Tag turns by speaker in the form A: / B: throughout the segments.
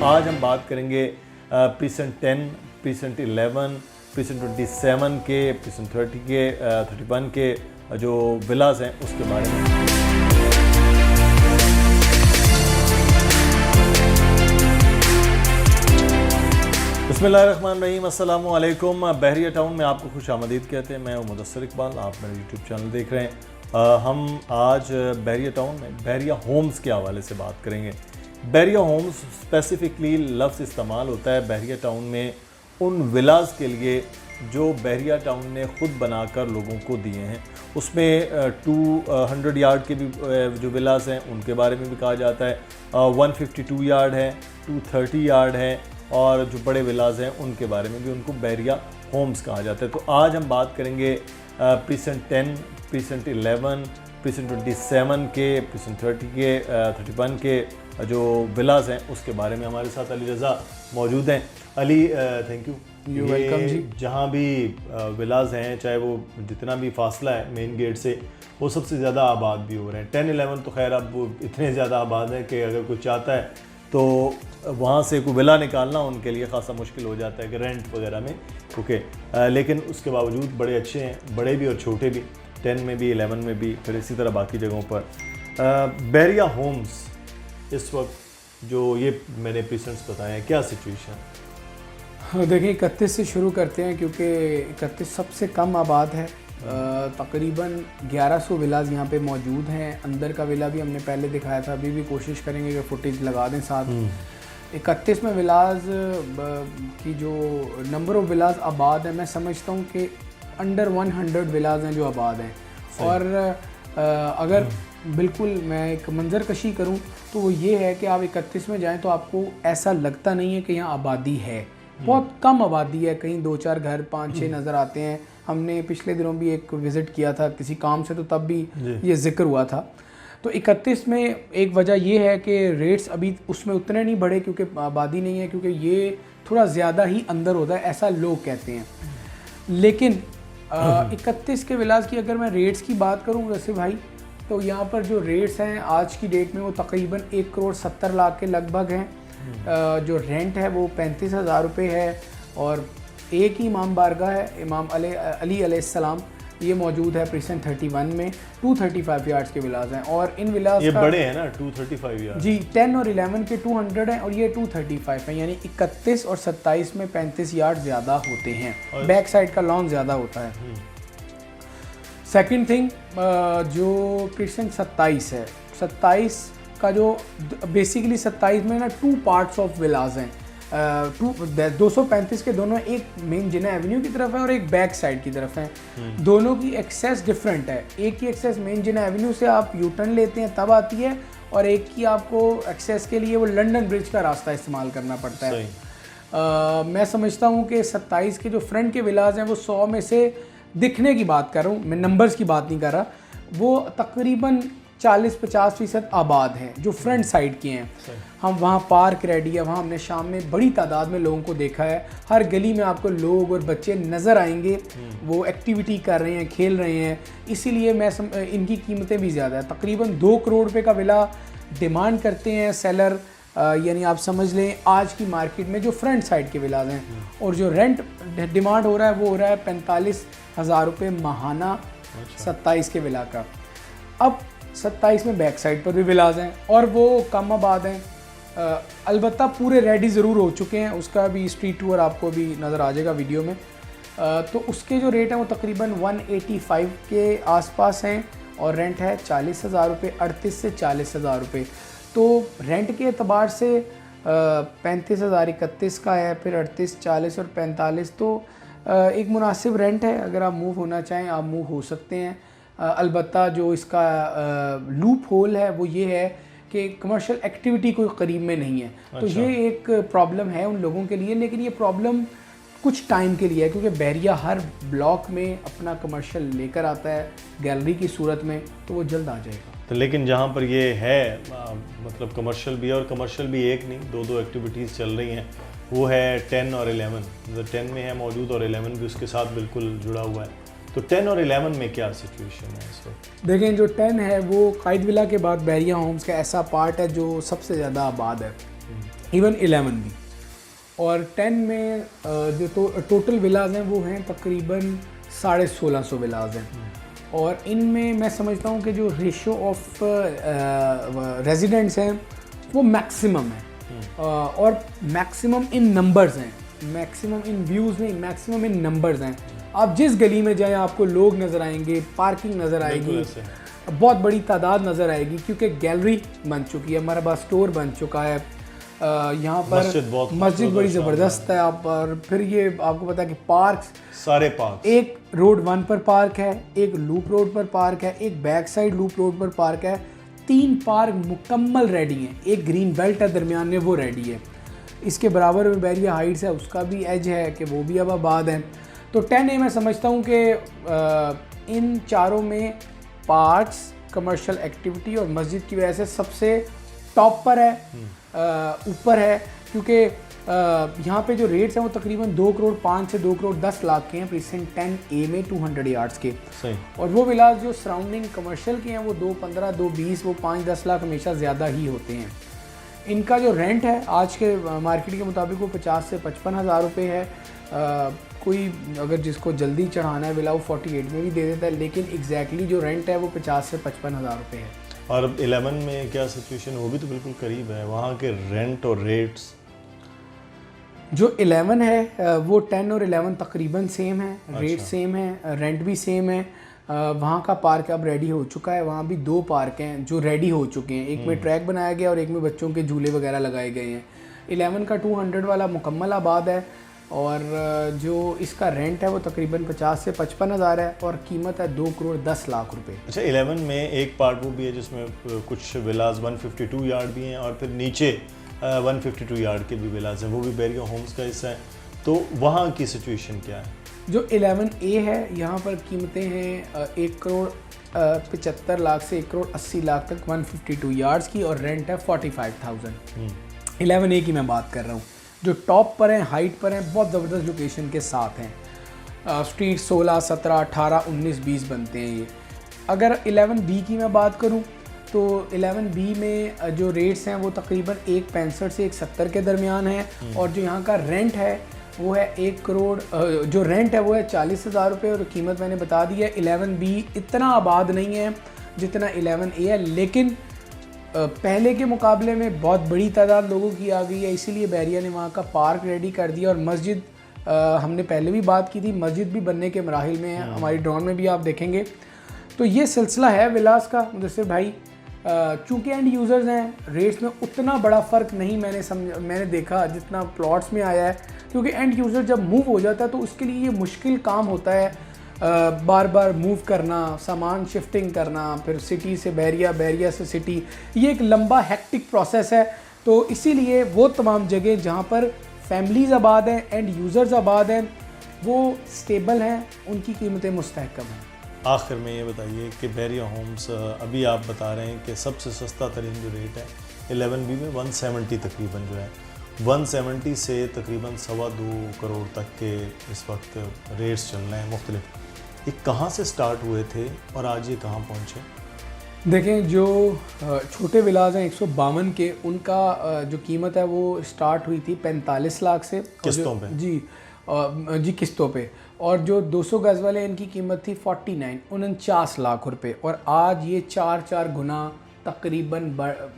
A: आज हम बात करेंगे प्रीसेंट 10, प्रीसेंट 11, प्रीसेंट 27 के, प्रीसेंट 30 के, 31 के जो विलास हैं उसके बारे में। बिस्मिल्लाहिर्रहमानिर्रहीम, अस्सलामु अलैकुम। बहरिया टाउन में आपको खुश आमदीद कहते हैं। मैं हूं मुदस्सिर इकबाल, आप मेरा यूट्यूब चैनल देख रहे हैं। हम आज बहरिया टाउन में बहरिया होम्स के हवाले से बात करेंगे। बहरिया होम्स स्पेसिफ़िकली लफ्ज़ इस्तेमाल होता है बहरिया टाउन में उन विलास के लिए जो बहरिया टाउन ने ख़ुद बनाकर लोगों को दिए हैं। उसमें 200 यार्ड के भी जो विलास हैं उनके बारे में भी कहा जाता है, 152 यार्ड है, 230 यार्ड है, और जो बड़े विलास हैं उनके बारे में भी उनको बहरिया होम्स कहा जाता है। तो आज हम बात करेंगे प्रीसेंट 10, प्रीसेंट 11, प्रीसेंट 27 के, प्रीसेंट 30 के, 31 के जो विलास हैं उसके बारे में। हमारे साथ अली रज़ा मौजूद हैं। अली, थैंक यू वेलकम जी। जहाँ भी विलास हैं, चाहे वो जितना भी फासला है मेन गेट से, वो सबसे ज़्यादा आबाद भी हो रहे हैं। 10, 11 तो खैर अब वो इतने ज़्यादा आबाद हैं कि अगर कोई चाहता है तो वहाँ से कोई विला निकालना उनके लिए खासा मुश्किल हो जाता है कि रेंट वगैरह में, ओके। लेकिन उसके बावजूद बड़े अच्छे हैं, बड़े भी और छोटे भी, 10 में भी, 11 में भी, फिर इसी तरह बाकी जगहों पर। बहरिया होम्स इस वक्त जो ये मैंने प्रीसेंट्स बताए हैं, क्या सिचुएशन?
B: देखिए, 31 से शुरू करते हैं क्योंकि 31 सबसे कम आबाद है। तकरीबन 1100 विलाज यहाँ पे मौजूद हैं। अंदर का विला भी हमने पहले दिखाया था, अभी भी कोशिश करेंगे कि फुटेज लगा दें साथ। 31 में विलाज की जो नंबर ऑफ विलाज आबाद है, मैं समझता हूँ कि अंडर 100 विलाज हैं जो आबाद हैं। और अगर बिल्कुल मैं एक मंजर कशी करूँ तो वो ये है कि आप 31 में जाएँ तो आपको ऐसा लगता नहीं है कि यहाँ आबादी है। बहुत कम आबादी है, कहीं 2-4 घर 5-6 नज़र आते हैं। हमने पिछले दिनों भी एक विज़िट किया था किसी काम से, तो तब भी ये जिक्र हुआ था। तो 31 में एक वजह ये है कि रेट्स अभी उसमें उतने नहीं बढ़े क्योंकि आबादी नहीं है, क्योंकि ये थोड़ा ज़्यादा ही अंदर होता है, ऐसा लोग कहते हैं। लेकिन 31 के विलास की अगर मैं रेट्स की बात करूँ वैसे भाई, तो यहाँ पर जो रेट्स हैं आज की डेट में वो तकरीबन 1,70,00,000 के लगभग हैं। जो रेंट है वो 35,000 रुपये है। और एक ही इमाम बारगाह है, इमाम अली अलैहिस्सलाम, ये मौजूद है प्रीसेंट 31 में। 235 यार्ड्स के विलास हैं और इन विलास
A: ये बड़े हैं ना, 235 यार्ड
B: जी। 10 और 11 के 200 हैं और ये 235 हैं, यानी 31 और 27 में 35 यार्ड ज़्यादा होते हैं। बैक साइड का लॉन ज़्यादा होता है। सेकंड थिंग, जो प्रीसेंट 27 है, 27 का जो बेसिकली 27 में ना 2 पार्ट्स ऑफ विलास हैं। 235 के दोनों एक मेन जिना एवेन्यू की तरफ है और एक बैक साइड की तरफ है। दोनों की एक्सेस डिफरेंट है। एक की एक्सेस मेन जिना एवेन्यू से आप यू टर्न लेते हैं तब आती है, और एक की आपको एक्सेस के लिए वो लंदन ब्रिज का रास्ता इस्तेमाल करना पड़ता है। मैं समझता हूँ कि 27 के जो फ्रंट के विलास हैं वो 100 में से, दिखने की बात कर रहा हूँ मैं, नंबर्स की बात नहीं कर रहा, वो तकरीबन 40-50% आबाद हैं जो फ्रंट साइड के हैं। हम वहाँ पार्क रेडी है, वहाँ हमने शाम में बड़ी तादाद में लोगों को देखा है। हर गली में आपको लोग और बच्चे नज़र आएंगे, वो एक्टिविटी कर रहे हैं, खेल रहे हैं। इसीलिए मैं इनकी कीमतें भी ज़्यादा है। तकरीबन 2 करोड़ रुपए का विला डिमांड करते हैं सेलर, यानी आप समझ लें आज की मार्केट में जो फ्रंट साइड के विलाज हैं। और जो रेंट डिमांड हो रहा है वो हो रहा है 45,000 रुपये माहाना 27 के विला का। अब 27 में बैक साइड पर भी विलाज हैं और वो कम आबाद हैं। अलबत्ता पूरे रेडी ज़रूर हो चुके हैं, उसका भी स्ट्रीट टूर आपको भी नज़र आ जाएगा वीडियो में। तो उसके जो रेट हैं वो तकरीबन 185 के आसपास हैं और रेंट है 40,000 रुपये, 38 से 40,000 रुपये। तो रेंट के अतबार से 35,000 31 का है, फिर 38, 40 और 45, तो एक मुनासिब रेंट है। अगर आप मूव होना चाहें आप मूव हो सकते हैं। अलबत्ता जो इसका लूप होल है वो ये है कि कमर्शियल एक्टिविटी कोई करीब में नहीं है। तो ये एक प्रॉब्लम है उन लोगों के लिए, लेकिन ये प्रॉब्लम कुछ टाइम के लिए है क्योंकि बहरिया हर ब्लॉक में अपना कमर्शियल लेकर आता है गैलरी की सूरत में, तो वो जल्द आ जाएगा।
A: तो लेकिन जहाँ पर ये है मतलब कमर्शियल भी है, और कमर्शियल भी एक नहीं 2 एक्टिविटीज़ चल रही हैं, वो है 10 और 11। मतलब 10 में है मौजूद और 11 भी उसके साथ बिल्कुल जुड़ा हुआ है। तो 10 और 11 में क्या सिचुएशन है इस वक्त?
B: देखें, जो 10 है वो कायद विला के बाद बहरिया होम्स का ऐसा पार्ट है जो सबसे ज़्यादा आबाद है। इवन 11 भी। और 10 में जो टोटल विलाज हैं वो हैं तकरीबन 1650 विलाज हैं। और इनमें मैं समझता हूँ कि जो रेशो ऑफ रेजिडेंट्स हैं वो मैक्सिमम है, और मैक्सिमम इन नंबर्स हैं, मैक्सिमम इन व्यूज़ नहीं, मैक्सिमम इन नंबर्स हैं। आप जिस गली में जाएं आपको लोग नज़र आएंगे, पार्किंग नज़र आएगी, बहुत बड़ी तादाद नज़र आएगी, क्योंकि गैलरी बन चुकी है, हमारे पास स्टोर बन चुका है, यहाँ पर मस्जिद बड़ी ज़बरदस्त है। आप और फिर ये आपको पता है कि पार्क्स, सारे पार्क, एक रोड 1 पर पार्क है, एक लूप रोड पर पार्क है, एक बैक साइड लूप रोड पर पार्क है, 3 पार्क मुकम्मल रेडी हैं, एक ग्रीन बेल्ट है दरमियान में वो रेडी है। इसके बराबर में बैरिया हाइट्स है, उसका भी एज है कि वो भी अब आबाद है। तो 10A मैं समझता हूँ कि इन चारों में पार्क्स, कमर्शियल एक्टिविटी और मस्जिद की वजह से सबसे टॉप पर है, ऊपर है, क्योंकि यहाँ पे जो रेट्स हैं वो तकरीबन 2 करोड़ 5 से 2 करोड़ 10 लाख के हैं प्रीसेंट 10A में 200 यार्ड्स के। सही। और वो विलास जो सराउंडिंग कमर्शियल के हैं वो 2.15, 2.20, वो 5-10 लाख हमेशा ज़्यादा ही होते हैं। इनका जो रेंट है आज के मार्केट के मुताबिक वो 50 से 55 हज़ार रुपये है। कोई अगर जिसको जल्दी चढ़ाना है विला वो 48 में भी दे देता है, लेकिन एग्जैक्टली जो रेंट है वो 50 से 55 हज़ार रुपये है।
A: और अब 11 में क्या सिचुएशन, वो भी तो बिल्कुल करीब है, वहाँ के रेंट और रेट्स?
B: जो 11 है वो 10 और 11 तकरीबन सेम है, रेट सेम है, रेंट भी सेम है। वहाँ का पार्क अब रेडी हो चुका है, वहाँ भी 2 पार्क हैं जो रेडी हो चुके हैं, एक में ट्रैक बनाया गया और एक में बच्चों के झूले वगैरह लगाए गए हैं। 11 का 200 वाला मुकम्मल आबाद है, और जो इसका रेंट है वो तकरीबन 50 से 55 हज़ार है, और कीमत है 2 करोड़ 10 लाख रुपए।
A: अच्छा, 11 में एक पार्ट वो भी है जिसमें कुछ विलास 152 यार्ड भी हैं, और फिर नीचे 152 यार्ड के भी विलास हैं, वो भी बैरिया होम्स का हिस्सा है। तो वहाँ की सिचुएशन क्या है?
B: जो 11A है यहाँ पर कीमतें हैं 1 करोड़ 75 लाख से 1 करोड़ 80 लाख तक 152 यार्ड्स की, और रेंट है 45,000। 11A की मैं बात कर रहा हूँ। जो टॉप पर हैं, हाइट पर हैं, बहुत ज़बरदस्त लोकेशन के साथ हैं। स्ट्रीट 16, 17, 18, 19, 20 बनते हैं ये। अगर 11B की मैं बात करूं तो 11B में जो रेट्स हैं वो तकरीबन 1.65 से 1.70 के दरमियान है, और जो यहाँ का रेंट है वो है 1 करोड़, जो रेंट है वो है 40 हज़ार रुपये, और कीमत मैंने बता दी है। 11B इतना आबाद नहीं है जितना 11A है, लेकिन पहले के मुकाबले में बहुत बड़ी तादाद लोगों की आ गई है, इसीलिए बैरिया ने वहाँ का पार्क रेडी कर दिया। और मस्जिद हमने पहले भी बात की थी, मस्जिद भी बनने के मराहिल में है, हमारी ड्रोन में भी आप देखेंगे। तो ये सिलसिला है विलास का मुदस्सिर भाई। चूँकि एंड यूज़र्स हैं, रेट्स में उतना बड़ा फ़र्क नहीं मैंने देखा जितना प्लॉट्स में आया है, क्योंकि एंड यूज़र जब मूव हो जाता है तो उसके लिए ये मुश्किल काम होता है, बार बार मूव करना, सामान शिफ्टिंग करना, फिर सिटी से बैरिया, बैरिया से सिटी, ये एक लंबा हेक्टिक प्रोसेस है। तो इसीलिए वो तमाम जगह जहाँ पर फैमिलीज़ आबाद हैं, एंड यूज़र्स आबाद हैं, वो स्टेबल हैं, उनकी कीमतें मुस्तहकम हैं।
A: आखिर में ये बताइए कि बैरिया होम्स, अभी आप बता रहे हैं कि सबसे सस्ता तरीन जो रेट है 11B में 170 तकरीबन जो है, 170 से तकरीबन 2.25 करोड़ तक के इस वक्त रेट्स चल रहे हैं मुख्तलिफ। ये कहाँ से स्टार्ट हुए थे और आज ये कहाँ पहुँचे?
B: देखें, जो छोटे विलाज हैं 152 के, उनका जो कीमत है वो स्टार्ट हुई थी 45 लाख से
A: किस्तों पे।
B: जी किस्तों पे। और जो 200 गज़ वाले, इनकी कीमत थी 49 लाख रुपए, और आज ये 4 गुना तकरीबन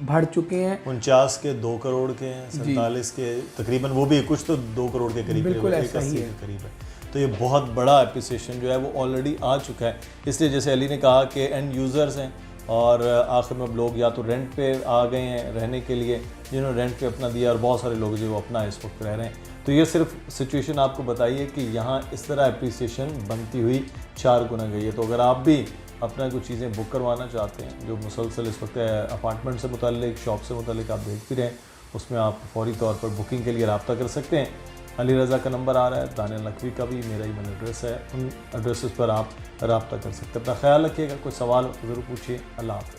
B: बढ़ चुके हैं।
A: 49 के 2 करोड़ के हैं, 47 के तकरीबन, वो भी कुछ तो 2 करोड़ के करीब,
B: बिल्कुल ऐसा ही है,
A: करीब है। तो ये बहुत बड़ा एप्रिसिएशन जो है वो ऑलरेडी आ चुका है। इसलिए जैसे अली ने कहा कि एंड यूज़र्स हैं, और आखिर में अब लोग या तो रेंट पे आ गए हैं रहने के लिए, जिन्होंने रेंट पे अपना दिया, और बहुत सारे लोग जो अपना इस वक्त रह रहे हैं। तो ये सिर्फ सिचुएशन आपको बताइए कि यहाँ इस तरह एप्रिसिएशन बनती हुई 4 गुना गई है। तो अगर आप भी अपना कुछ चीज़ें बुक करवाना चाहते हैं, जो मुसलसल इस वक्त अपार्टमेंट से मुताल्लिक, शॉप से मुताल्लिक आप देख भी रहे हैं, उसमें आप फौरी तौर पर बुकिंग के लिए रब्ता कर सकते हैं। अली रज़ा का नंबर आ रहा है, दानियल नकवी का भी, मेरा ईमेल एड्रेस है, उन एड्रेसेस पर आप रब्ता कर सकते हैं। अपना ख्याल रखिएगा, कोई सवाल ज़रूर पूछिए। अल्लाह हाफ़िज़।